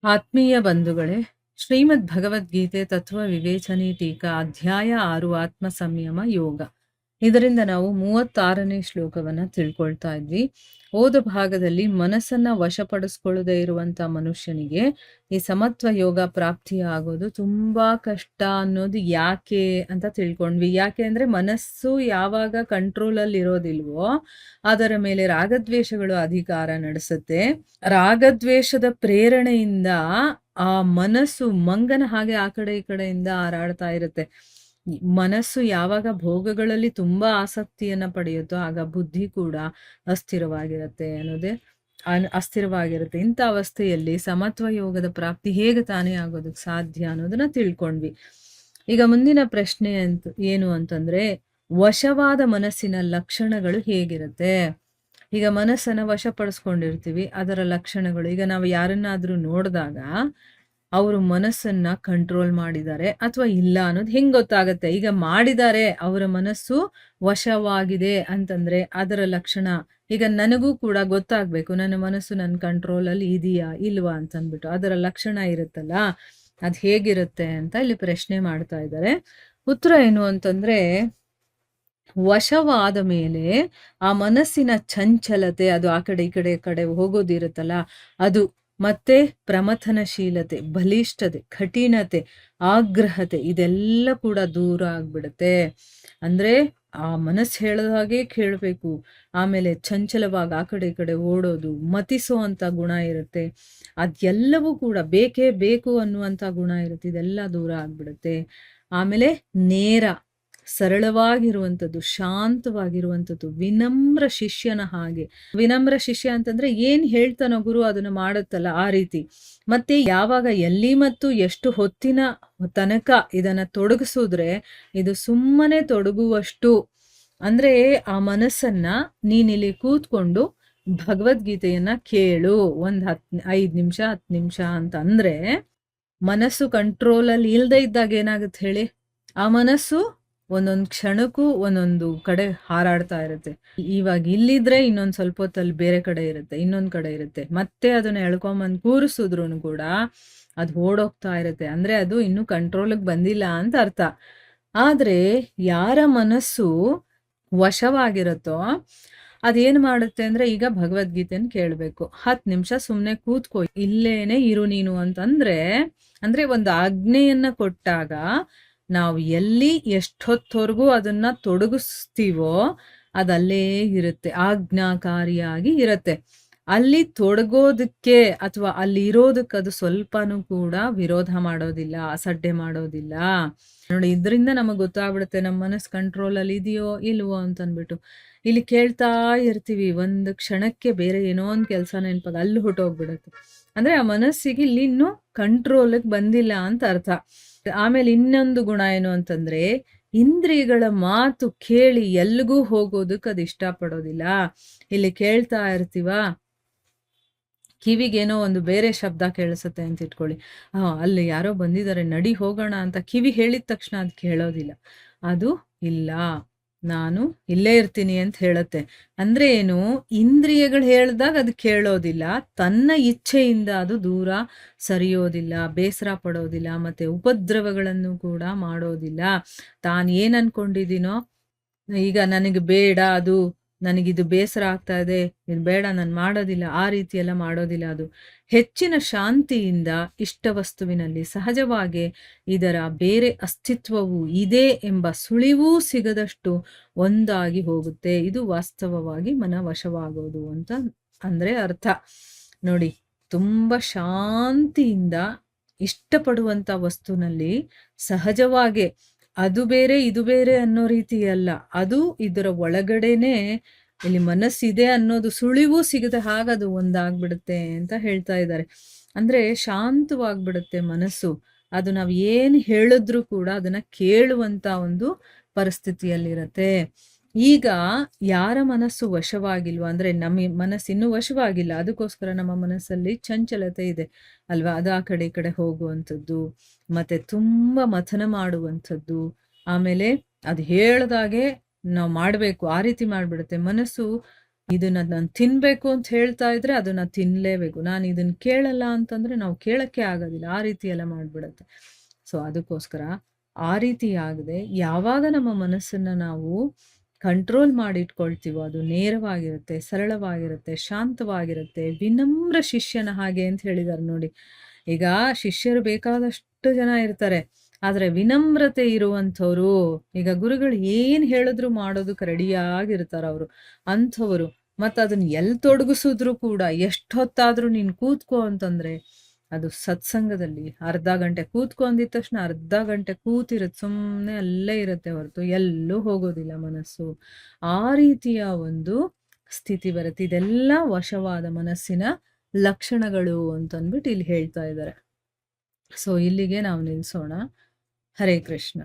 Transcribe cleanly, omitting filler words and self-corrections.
ಆತ್ಮೀಯ ಬಂಧುಗಳೇ, ಶ್ರೀಮದ್ ಭಗವದ್ಗೀತೆ ತತ್ವ ವಿವೇಚನೆ ಟೀಕಾ ಅಧ್ಯಾಯ 6 ಆತ್ಮ ಸಂಯಮ ಯೋಗ. ಇದರಿಂದ ನಾವು 36ನೇ ಶ್ಲೋಕವನ್ನ ತಿಳ್ಕೊಳ್ತಾ ಇದ್ವಿ. ಹೋದ ಭಾಗದಲ್ಲಿ ಮನಸ್ಸನ್ನ ವಶಪಡಿಸ್ಕೊಳ್ಳದೆ ಇರುವಂತ ಮನುಷ್ಯನಿಗೆ ಈ ಸಮತ್ವ ಯೋಗ ಪ್ರಾಪ್ತಿಯಾಗೋದು ತುಂಬಾ ಕಷ್ಟ ಅನ್ನೋದು ಯಾಕೆ ಅಂತ ತಿಳ್ಕೊಂಡ್ವಿ. ಯಾಕೆ ಅಂದ್ರೆ ಮನಸ್ಸು ಯಾವಾಗ ಕಂಟ್ರೋಲಲ್ಲಿ ಇರೋದಿಲ್ವೋ ಅದರ ಮೇಲೆ ರಾಗದ್ವೇಷಗಳು ಅಧಿಕಾರ ನಡೆಸುತ್ತೆ. ರಾಗದ್ವೇಷದ ಪ್ರೇರಣೆಯಿಂದ ಆ ಮನಸ್ಸು ಮಂಗನ ಹಾಗೆ ಆ ಕಡೆ ಈ ಕಡೆಯಿಂದ ಹಾರಾಡ್ತಾ ಇರುತ್ತೆ. ಮನಸ್ಸು ಯಾವಾಗ ಭೋಗಗಳಲ್ಲಿ ತುಂಬಾ ಆಸಕ್ತಿಯನ್ನ ಪಡೆಯುತ್ತೋ ಆಗ ಬುದ್ಧಿ ಕೂಡ ಅಸ್ಥಿರವಾಗಿರುತ್ತೆ ಅನ್ನೋದೇ ಅಸ್ಥಿರವಾಗಿರುತ್ತೆ. ಇಂಥ ಅವಸ್ಥೆಯಲ್ಲಿ ಸಮತ್ವ ಯೋಗದ ಪ್ರಾಪ್ತಿ ಹೇಗೆ ತಾನೇ ಆಗೋದಕ್ಕೆ ಸಾಧ್ಯ ಅನ್ನೋದನ್ನ ತಿಳ್ಕೊಂಡ್ವಿ. ಈಗ ಮುಂದಿನ ಪ್ರಶ್ನೆ ಏನು ಅಂತಂದ್ರೆ, ವಶವಾದ ಮನಸ್ಸಿನ ಲಕ್ಷಣಗಳು ಹೇಗಿರುತ್ತೆ? ಈಗ ಮನಸ್ಸನ್ನ ವಶಪಡಿಸ್ಕೊಂಡಿರ್ತೀವಿ, ಅದರ ಲಕ್ಷಣಗಳು. ಈಗ ನಾವು ಯಾರನ್ನಾದ್ರೂ ನೋಡಿದಾಗ ಅವರು ಮನಸ್ಸನ್ನ ಕಂಟ್ರೋಲ್ ಮಾಡಿದ್ದಾರೆ ಅಥವಾ ಇಲ್ಲ ಅನ್ನೋದು ಹೆಂಗ್ ಗೊತ್ತಾಗತ್ತೆ? ಈಗ ಮಾಡಿದ್ದಾರೆ, ಅವರ ಮನಸ್ಸು ವಶವಾಗಿದೆ ಅಂತಂದ್ರೆ ಅದರ ಲಕ್ಷಣ. ಈಗ ನನಗೂ ಕೂಡ ಗೊತ್ತಾಗ್ಬೇಕು, ನನ್ನ ಮನಸ್ಸು ನನ್ನ ಕಂಟ್ರೋಲಲ್ಲಿ ಇದೆಯಾ ಇಲ್ವಾ ಅಂತಂದ್ಬಿಟ್ಟು. ಅದರ ಲಕ್ಷಣ ಇರುತ್ತಲ್ಲ, ಅದ್ ಹೇಗಿರುತ್ತೆ ಅಂತ ಇಲ್ಲಿ ಪ್ರಶ್ನೆ ಮಾಡ್ತಾ ಇದ್ದಾರೆ. ಉತ್ತರ ಏನು ಅಂತಂದ್ರೆ, ವಶವಾದ ಮೇಲೆ ಆ ಮನಸ್ಸಿನ ಚಂಚಲತೆ, ಅದು ಆ ಕಡೆ ಈ ಕಡೆ ಹೋಗೋದಿರುತ್ತಲ್ಲ ಅದು, ಮತ್ತೆ ಪ್ರಮಥನಶೀಲತೆ, ಬಲಿಷ್ಠತೆ, ಕಠಿಣತೆ, ಆಗ್ರಹತೆ ಇದೆಲ್ಲ ಕೂಡ ದೂರ ಆಗ್ಬಿಡುತ್ತೆ. ಅಂದ್ರೆ ಆ ಮನಸ್ಸು ಹೇಳದ ಹಾಗೆ ಕೇಳಬೇಕು. ಆಮೇಲೆ ಚಂಚಲವಾಗಿ ಆ ಕಡೆ ಈ ಕಡೆ ಓಡೋದು, ಮತಿಸೋ ಅಂತ ಗುಣ ಇರುತ್ತೆ. ಅದೆಲ್ಲವೂ ಕೂಡ ಬೇಕೇ ಬೇಕು ಅನ್ನುವಂಥ ಗುಣ ಇರುತ್ತೆ. ಇದೆಲ್ಲ ದೂರ ಆಗ್ಬಿಡುತ್ತೆ. ಆಮೇಲೆ ನೇರ, ಸರಳವಾಗಿರುವಂಥದ್ದು, ಶಾಂತವಾಗಿರುವಂಥದ್ದು, ವಿನಮ್ರ ಶಿಷ್ಯನ ಹಾಗೆ. ವಿನಮ್ರ ಶಿಷ್ಯ ಅಂತಂದ್ರೆ ಏನ್ ಹೇಳ್ತಾನೋ ಗುರು ಅದನ್ನ ಮಾಡುತ್ತಲ್ಲ ಆ ರೀತಿ. ಮತ್ತೆ ಯಾವಾಗ ಎಲ್ಲಿ ಮತ್ತು ಎಷ್ಟು ಹೊತ್ತಿನ ತನಕ ಇದನ್ನ ತೊಡಗಿಸಿದ್ರೆ ಇದು ಸುಮ್ಮನೆ ತೊಡಗುವಷ್ಟು. ಅಂದ್ರೆ ಆ ಮನಸ್ಸನ್ನ ನೀನಿಲ್ಲಿ ಕೂತ್ಕೊಂಡು ಭಗವದ್ಗೀತೆಯನ್ನ ಕೇಳು, 5 ನಿಮಿಷ 10 ನಿಮಿಷ ಅಂತ ಅಂದ್ರೆ, ಮನಸ್ಸು ಕಂಟ್ರೋಲಲ್ಲಿ ಇಲ್ದೇ ಇದ್ದಾಗ ಏನಾಗುತ್ತೆ ಹೇಳಿ? ಆ ಮನಸ್ಸು ಒಂದೊಂದು ಕ್ಷಣಕ್ಕೂ ಒಂದೊಂದು ಕಡೆ ಹಾರಾಡ್ತಾ ಇರುತ್ತೆ. ಇವಾಗ ಇಲ್ಲಿದ್ರೆ ಇನ್ನೊಂದು ಸ್ವಲ್ಪ ಹೊತ್ತಲ್ಲಿ ಬೇರೆ ಕಡೆ ಇರುತ್ತೆ, ಇನ್ನೊಂದು ಕಡೆ ಇರುತ್ತೆ. ಮತ್ತೆ ಅದನ್ನ ಎಳ್ಕೊಂಬಂದು ಕೂರಿಸಿದ್ರು ಕೂಡ ಅದು ಓಡೋಗ್ತಾ ಇರುತ್ತೆ. ಅಂದ್ರೆ ಅದು ಇನ್ನೂ ಕಂಟ್ರೋಲಿಗೆ ಬಂದಿಲ್ಲ ಅಂತ ಅರ್ಥ. ಆದ್ರೆ ಯಾರ ಮನಸ್ಸು ವಶವಾಗಿರುತ್ತೋ ಅದೇನು ಮಾಡುತ್ತೆ ಅಂದ್ರೆ, ಈಗ ಭಗವದ್ಗೀತೆನ ಕೇಳಬೇಕು, 10 ನಿಮಿಷ ಸುಮ್ಮನೆ ಕೂತ್ಕೋ, ಇಲ್ಲೇನೆ ಇರು ನೀನು ಅಂತಂದ್ರೆ, ಅಂದ್ರೆ ಒಂದು ಆಜ್ಞೆಯನ್ನ ಕೊಟ್ಟಾಗ ನಾವು ಎಲ್ಲಿ ಎಷ್ಟೊತ್ತವರೆಗೂ ಅದನ್ನ ತೊಡಗಿಸ್ತೀವೋ ಅದಲ್ಲೇ ಇರುತ್ತೆ, ಆಜ್ಞಾಕಾರಿಯಾಗಿ ಇರುತ್ತೆ. ಅಲ್ಲಿ ತೊಡಗೋದಕ್ಕೆ ಅಥವಾ ಅಲ್ಲಿ ಇರೋದಕ್ಕೆ ಅದು ಸ್ವಲ್ಪನೂ ಕೂಡ ವಿರೋಧ ಮಾಡೋದಿಲ್ಲ, ಅಸಡ್ಡೆ ಮಾಡೋದಿಲ್ಲ. ನೋಡಿ, ಇದರಿಂದ ನಮಗೆ ಗೊತ್ತಾಗ್ಬಿಡುತ್ತೆ ನಮ್ಮ ಮನಸ್ಸು ಕಂಟ್ರೋಲಲ್ಲಿ ಇದೆಯೋ ಇಲ್ವೋ ಅಂತಂದ್ಬಿಟ್ಟು. ಇಲ್ಲಿ ಕೇಳ್ತಾ ಇರ್ತೀವಿ, ಒಂದು ಕ್ಷಣಕ್ಕೆ ಬೇರೆ ಏನೋ ಒಂದು ಕೆಲಸ ನೆನಪಾಗ ಅಲ್ಲಿ ಹೊಟ್ಟೋಗ್ಬಿಡುತ್ತೆ. ಅಂದ್ರೆ ಆ ಮನಸ್ಸಿಗೆ ಇಲ್ಲಿ ಇನ್ನೂ ಕಂಟ್ರೋಲಿಗೆ ಬಂದಿಲ್ಲ ಅಂತ ಅರ್ಥ. ಆಮೇಲೆ ಇನ್ನೊಂದು ಗುಣ ಏನು ಅಂತಂದ್ರೆ, ಇಂದ್ರಿಯಗಳ ಮಾತು ಕೇಳಿ ಎಲ್ಗೂ ಹೋಗೋದಕ್ಕೆ ಅದು ಇಷ್ಟಪಡೋದಿಲ್ಲ. ಇಲ್ಲಿ ಕೇಳ್ತಾ ಇರ್ತೀವ, ಕಿವಿಗೇನೋ ಒಂದು ಬೇರೆ ಶಬ್ದ ಕೇಳಿಸುತ್ತೆ ಅಂತ ಇಟ್ಕೊಳ್ಳಿ. ಅಲ್ಲಿ ಯಾರೋ ಬಂದಿದ್ದಾರೆ, ನಡಿ ಹೋಗೋಣ ಅಂತ ಕಿವಿ ಹೇಳಿದ ತಕ್ಷಣ ಅದು ಕೇಳೋದಿಲ್ಲ. ಅದು ಇಲ್ಲ, ನಾನು ಇಲ್ಲೇ ಇರ್ತೀನಿ ಅಂತ ಹೇಳುತ್ತೆ. ಅಂದ್ರೆ ಏನು? ಇಂದ್ರಿಯಗಳು ಹೇಳ್ದಾಗ ಅದು ಕೇಳೋದಿಲ್ಲ, ತನ್ನ ಇಚ್ಛೆಯಿಂದ ಅದು ದೂರ ಸರಿಯೋದಿಲ್ಲ, ಬೇಸರ ಪಡೋದಿಲ್ಲ, ಮತ್ತೆ ಉಪದ್ರವಗಳನ್ನು ಕೂಡ ಮಾಡೋದಿಲ್ಲ. ತಾನು ಏನ್ ಅನ್ಕೊಂಡಿದ್ದೀನೋ, ಈಗ ನನಗೆ ಬೇಡ, ಅದು ನನಗಿದು ಬೇಸರ ಆಗ್ತಾ ಇದೆ, ಇದು ಬೇಡ, ನಾನು ಮಾಡೋದಿಲ್ಲ, ಆ ರೀತಿ ಎಲ್ಲ ಮಾಡೋದಿಲ್ಲ. ಅದು ಹೆಚ್ಚಿನ ಶಾಂತಿಯಿಂದ ಇಷ್ಟ ವಸ್ತುವಿನಲ್ಲಿ ಸಹಜವಾಗಿ ಇದರ ಬೇರೆ ಅಸ್ತಿತ್ವವು ಇದೆ ಎಂಬ ಸುಳಿವೂ ಸಿಗದಷ್ಟು ಒಂದಾಗಿ ಹೋಗುತ್ತೆ. ಇದು ವಾಸ್ತವವಾಗಿ ಮನವಶವಾಗೋದು ಅಂತ ಅಂದ್ರೆ ಅರ್ಥ. ನೋಡಿ, ತುಂಬಾ ಶಾಂತಿಯಿಂದ ಇಷ್ಟಪಡುವಂತ ವಸ್ತುನಲ್ಲಿ ಸಹಜವಾಗಿ ಅದು ಬೇರೆ ಇದು ಬೇರೆ ಅನ್ನೋ ರೀತಿ ಅಲ್ಲ, ಅದು ಇದರ ಒಳಗಡೆನೆ ಇಲ್ಲಿ ಮನಸ್ಸಿದೆ ಅನ್ನೋದು ಸುಳಿವು ಸಿಗದೆ ಹಾಗದು ಒಂದಾಗ್ಬಿಡುತ್ತೆ ಅಂತ ಹೇಳ್ತಾ ಇದ್ದಾರೆ. ಅಂದ್ರೆ ಶಾಂತವಾಗ್ಬಿಡುತ್ತೆ ಮನಸ್ಸು. ಅದು ನಾವು ಏನ್ ಹೇಳಿದ್ರು ಕೂಡ ಅದನ್ನ ಕೇಳುವಂತ ಒಂದು ಪರಿಸ್ಥಿತಿಯಲ್ಲಿರತ್ತೆ. ಈಗ ಯಾರ ಮನಸ್ಸು ವಶವಾಗಿಲ್ವಾ ಅಂದ್ರೆ, ನಮ್ಮ ಮನಸ್ಸು ಇನ್ನೂ ವಶವಾಗಿಲ್ಲ, ಅದಕ್ಕೋಸ್ಕರ ನಮ್ಮ ಮನಸ್ಸಲ್ಲಿ ಚಂಚಲತೆ ಇದೆ ಅಲ್ವಾ? ಅದು ಆ ಕಡೆ ಈ ಕಡೆ ಹೋಗುವಂಥದ್ದು, ಮತ್ತೆ ತುಂಬಾ ಮಥನ ಮಾಡುವಂಥದ್ದು, ಆಮೇಲೆ ಅದು ಹೇಳ್ದಾಗೆ ನಾವು ಮಾಡಬೇಕು ಆ ರೀತಿ ಮಾಡ್ಬಿಡುತ್ತೆ ಮನಸ್ಸು. ಇದನ್ನ ನಾನು ತಿನ್ಬೇಕು ಅಂತ ಹೇಳ್ತಾ ಇದ್ರೆ ಅದನ್ನ ತಿನ್ಲೇಬೇಕು. ನಾನು ಇದನ್ನ ಕೇಳಲ್ಲ ಅಂತಂದ್ರೆ ನಾವು ಕೇಳಕ್ಕೆ ಆಗೋದಿಲ್ಲ. ಆ ರೀತಿ ಎಲ್ಲ ಮಾಡ್ಬಿಡತ್ತೆ. ಸೊ ಅದಕ್ಕೋಸ್ಕರ ಆ ರೀತಿ ಆಗದೆ ಯಾವಾಗ ನಮ್ಮ ಮನಸ್ಸನ್ನ ನಾವು ಕಂಟ್ರೋಲ್ ಮಾಡಿಟ್ಕೊಳ್ತೀವೋ ಅದು ನೇರವಾಗಿರುತ್ತೆ, ಸರಳವಾಗಿರುತ್ತೆ, ಶಾಂತವಾಗಿರುತ್ತೆ. ವಿನಮ್ರ ಶಿಷ್ಯನ ಹಾಗೆ ಅಂತ ಹೇಳಿದಾರೆ ನೋಡಿ. ಈಗ ಶಿಷ್ಯರು ಬೇಕಾದಷ್ಟು ಜನ ಇರ್ತಾರೆ. ಆದ್ರೆ ವಿನಮ್ರತೆ ಇರುವಂಥವ್ರು, ಈಗ ಗುರುಗಳು ಏನ್ ಹೇಳಿದ್ರು ಮಾಡೋದಕ್ಕೆ ರೆಡಿಯಾಗಿರ್ತಾರವ್ರು. ಅಂಥವ್ರು. ಮತ್ತದನ್ನ ಎಲ್ಲಿ ತೊಡಗಿಸಿದ್ರು ಕೂಡ ಎಷ್ಟೊತ್ತಾದ್ರೂ ನೀನು ಕೂತ್ಕೋ ಅಂತಂದ್ರೆ, ಅದು ಸತ್ಸಂಗದಲ್ಲಿ ಅರ್ಧ ಗಂಟೆ ಕೂತ್ಕೊ ಅಂದಿದ ತಕ್ಷಣ ಅರ್ಧ ಗಂಟೆ ಕೂತಿರುತ್ತೆ. ಸುಮ್ಮನೆ ಅಲ್ಲೇ ಇರುತ್ತೆ ಹೊರತು ಎಲ್ಲೂ ಹೋಗೋದಿಲ್ಲ ಮನಸ್ಸು. ಆ ರೀತಿಯ ಒಂದು ಸ್ಥಿತಿ ಬರುತ್ತೆ. ಇದೆಲ್ಲ ವಶವಾದ ಮನಸ್ಸಿನ ಲಕ್ಷಣಗಳು ಅಂತಂದ್ಬಿಟ್ಟು ಇಲ್ಲಿ ಹೇಳ್ತಾ ಇದ್ದಾರೆ. ಸೊ ಇಲ್ಲಿಗೆ ನಾವು ನಿಲ್ಸೋಣ. ಹರೇ ಕೃಷ್ಣ.